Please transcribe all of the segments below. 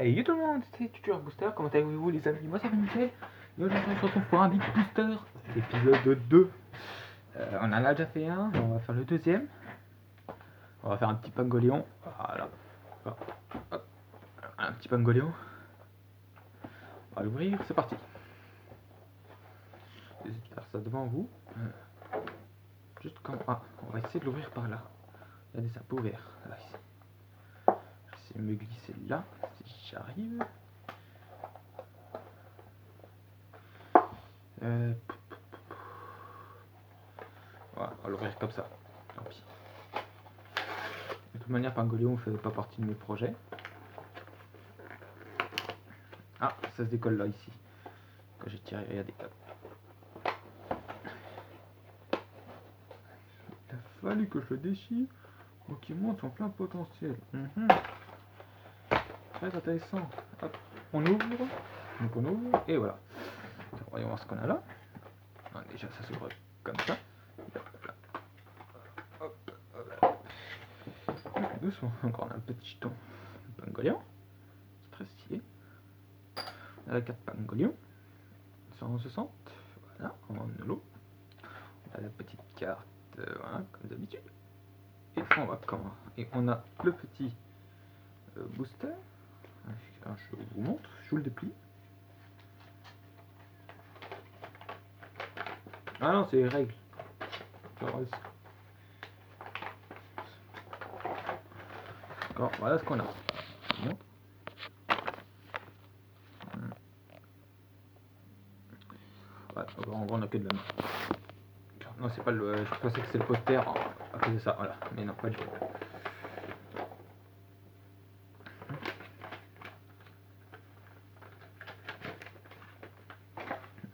Hey yo tout le monde, c'est Tuteur Booster, comment allez-vous les amis? Moi ça va nickel. Et aujourd'hui on se retrouve pour un Big Booster, épisode 2. On en a déjà fait un, on va faire le deuxième. On va faire un petit Pangoléon. Voilà. Hop. Un petit Pangoléon. On va l'ouvrir, c'est parti. Je vais faire ça devant vous. Juste comme... Ah, on va essayer de l'ouvrir par là. Regardez ça, pas ouvert. Là, ici. Je vais essayer de me glisser là, si j'arrive. Voilà, on va l'ouvrir comme ça. Tant pis. De toute manière, Pangoléon ne fait pas partie de mes projets. Ah, ça se décolle là, ici. Quand j'ai tiré, regardez. Il a fallu que je le déchire pour qu'il monte son plein potentiel. Très intéressant. Hop, on ouvre. Donc on ouvre, et voilà. Voyons voir ce qu'on a là. Non, déjà, ça s'ouvre comme ça. Hop, hop. Doucement, encore on a un petit ton Pangoléon. C'est très stylé. On a la carte Pangoléon. 160. Voilà, on en a l'eau. On a la petite carte, voilà, comme d'habitude. Et on va comment? Et on a le petit booster. Je vous montre, je vous le déplie. Ah non, c'est les règles. D'accord, voilà ce qu'on a. Bon. Ouais, en gros, on a que de la main. Non, c'est pas le. Je pensais que c'est le poster à cause de ça, voilà. Mais non, pas du tout.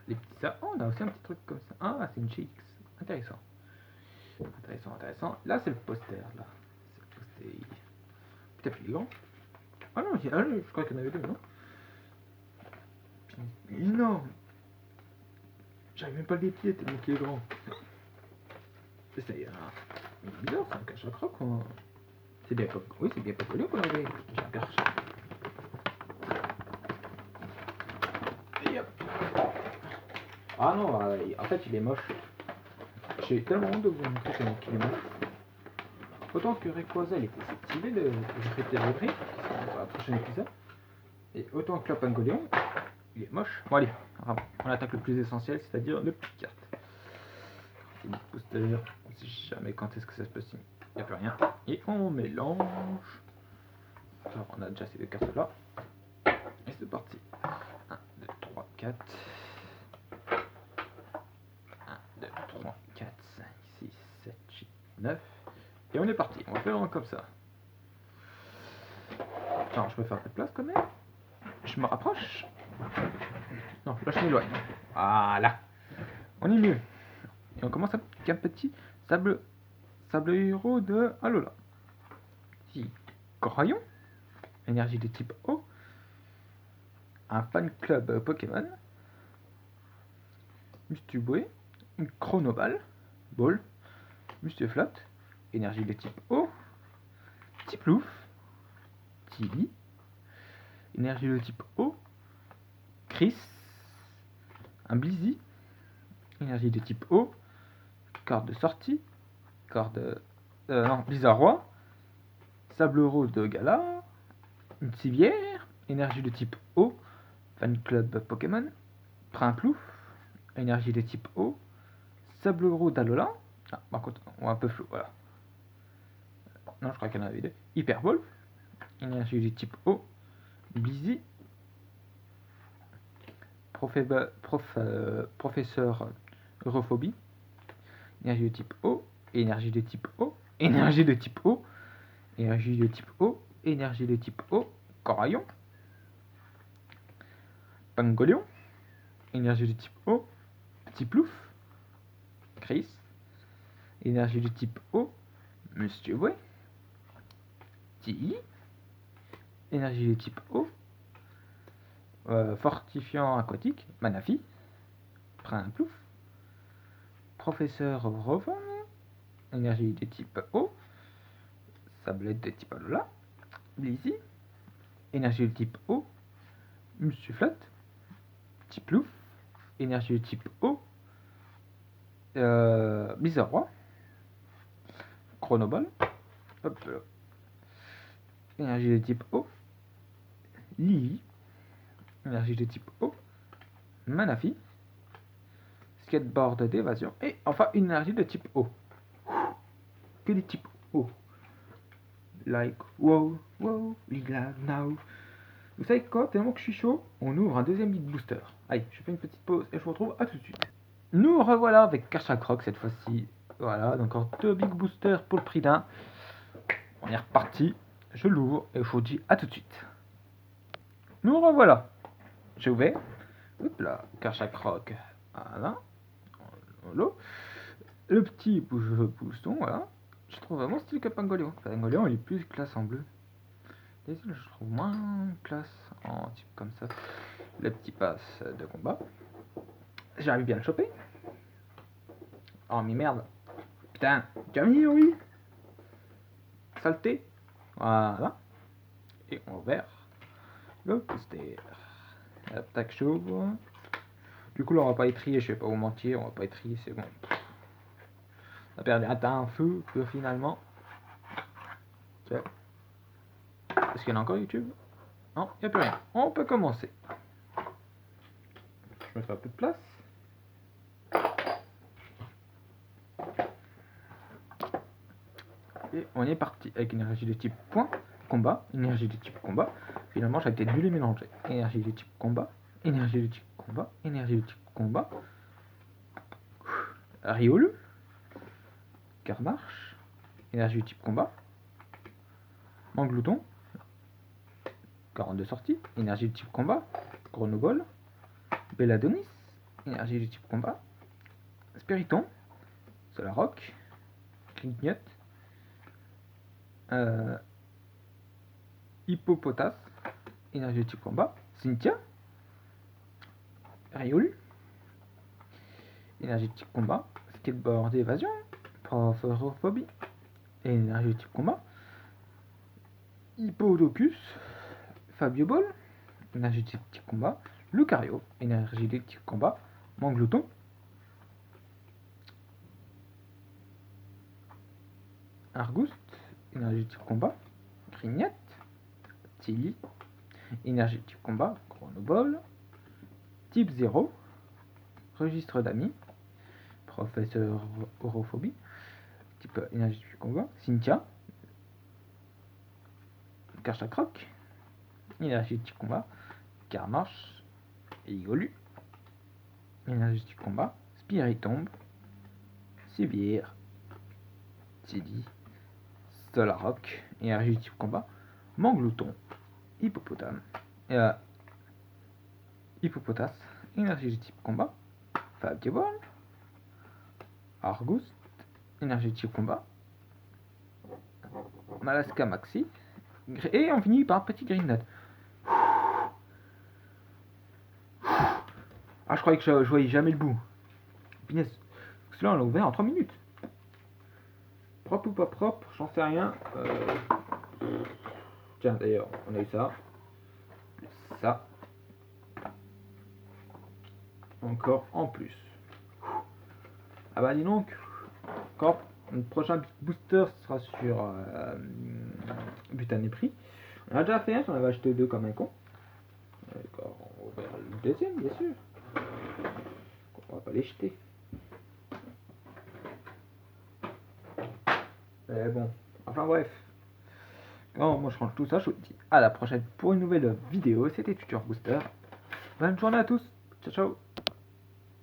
Les petits ça. Oh, on a aussi un petit truc comme ça. Ah, c'est une GX. Intéressant. Intéressant, intéressant. Là, c'est le poster. Là. C'est le poster. Peut-être plus grand. Ah non, je crois qu'il y en avait deux, non? Énorme. J'arrive même pas à le déplier tellement qu'il est grand. C'est bizarre, c'est un cache à croc. C'est bien comme. Oui, c'est bien pas collé qu'on avait. J'ai un cache. Et hop. Ah non, en fait, il est moche. J'ai tellement honte de vous montrer comment il est moche. Autant que Rayquaza, il était stylé de répéter le vrai, dans la prochaine épisode. Et autant que la Pangoléon, il est moche. Bon allez, on attaque le plus essentiel, c'est-à-dire le petit carte. C'est une booster, on sait jamais quand est-ce que ça se passe. Il n'y a plus rien. Et on mélange. Alors on a déjà ces deux cartes là. Et c'est parti. 1, 2, 3, 4. 1, 2, 3, 4, 5, 6, 7, 8, 9. Et on est parti. On va faire un comme ça. Alors je peux faire de place quand même. Je me rapproche. Non, là je m'éloigne. Voilà. On est mieux. Et on commence avec un petit sable héros de Alola. Petit Crayon. Énergie de type O. Un fan club Pokémon. Mustuboué. Une Chronoball. Ball. Mustuflot. Énergie de type O. Tiplouf. Tilly. Énergie de type O. Chris. Un Blizzy. Énergie de type O. Corde de sortie. Corde. Non, Blizzard Sable rose de Galar. Une civière. Énergie de type O. Fan club Pokémon. Primplouf. Énergie de type O. Sable rose d'Alola. Ah, par contre, on un peu flou, voilà. Non, je crois qu'il y en avait deux. Hyperball. Énergie de type O. Blizzy. Professeur Europhobie. Énergie de type O. Énergie de type O. Énergie de type O. Énergie de type O. Énergie de type O. Coraillon. Pangoléon. Énergie de type O. Petit Plouf. Chris. Énergie de type O. Monsieur Bouet. Tilly. Énergie de type O. Fortifiant aquatique. Manafi. Primplouf. Professeur Rovon. Énergie de type O. Sablette de type Alola. Blizzy. énergie de type eau, Monsieur Flat, type Louf, énergie de type eau, Blizzard Roi, Chronoball, hop là, énergie de type eau, Lily, énergie de type eau, Manafi, skateboard d'évasion, et enfin une énergie de type eau. Que des types eau. Like, wow, wow, we glad now. Vous savez quoi, tellement que je suis chaud, on ouvre un deuxième Big Booster. Allez, je fais une petite pause et je vous retrouve à tout de suite. Nous revoilà avec Karchak Rock cette fois-ci. Voilà, donc encore 2 Big Boosters pour le prix d'un. On est reparti, je l'ouvre et je vous dis à tout de suite. Nous revoilà. J'ai ouvert. Hop là, Karchak Rock. Voilà. Le petit bouston, voilà. Je trouve vraiment stylé que Pangolion. Pangolion, il est plus classe en bleu. Les îles, je trouve moins classe en type comme ça. Le petit pass de combat. J'arrive bien à le choper. Oh, mais merde. Putain, tu as mis, oui. Saleté. Voilà. Et on ouvre le poster. Hop, tac, j'ouvre. Du coup, là, on va pas étrier, je vais pas vous mentir, on va pas étrier, c'est bon. On a perdu un temps feu, finalement. Okay. Est-ce qu'il y en a encore YouTube? Non, il n'y a plus rien. On peut commencer. Je me fais un peu de place. Et on est parti avec une énergie de type point, combat, énergie de type combat. Finalement, j'avais peut-être dû les mélanger. Énergie de type combat, énergie de type combat, énergie de type combat. Riolu, Carmarche, énergie de type combat. Manglouton, 42 sorties, énergie de type combat. Chronoball, Belladonis, énergie de type combat. Spiriton, Solarock, Clignot, Hippopotas, énergie de type combat. Cynthia, Riolu, énergie de type combat. Skateboard d'évasion, Prophorophobie, énergie de type combat. Hippodocus, Fabio Ball, énergie de type combat. Lucario, énergie de type combat. Manglouton, Argouste, énergie de type combat. Grignette, Tilly, énergie de type combat. Chronoball, type 0, registre d'amis. Professeur Orophobie, type énergie de type combat. Cynthia, Karchak Rock, énergie de type combat. Carmarche, Igolu, énergie de type combat. Spiritombe, Sivir, Tilly, Solarock, énergie de type combat. Manglouton, Hippopotame, Hippopotas, énergie de type combat. Fabio, Argus, énergie de type combat. Malaska Maxi, et on finit par un petit Green. Ah, je croyais que je voyais jamais le bout. Punaise. Parce que là, on l'a ouvert en 3 minutes. Propre ou pas propre, j'en sais rien. Tiens, d'ailleurs, on a eu ça. Ça. Encore en plus. Ah bah dis donc. Encore. Le prochain booster sera sur Butin et Prix. On a déjà fait un, j'en avais acheté 2 comme un con. D'accord, on va ouvrir le deuxième, bien sûr. On va pas les jeter. Mais bon, enfin bref. Bon, moi je range tout ça, je vous dis à la prochaine pour une nouvelle vidéo. C'était Tutor Booster. Bonne journée à tous. Ciao ciao.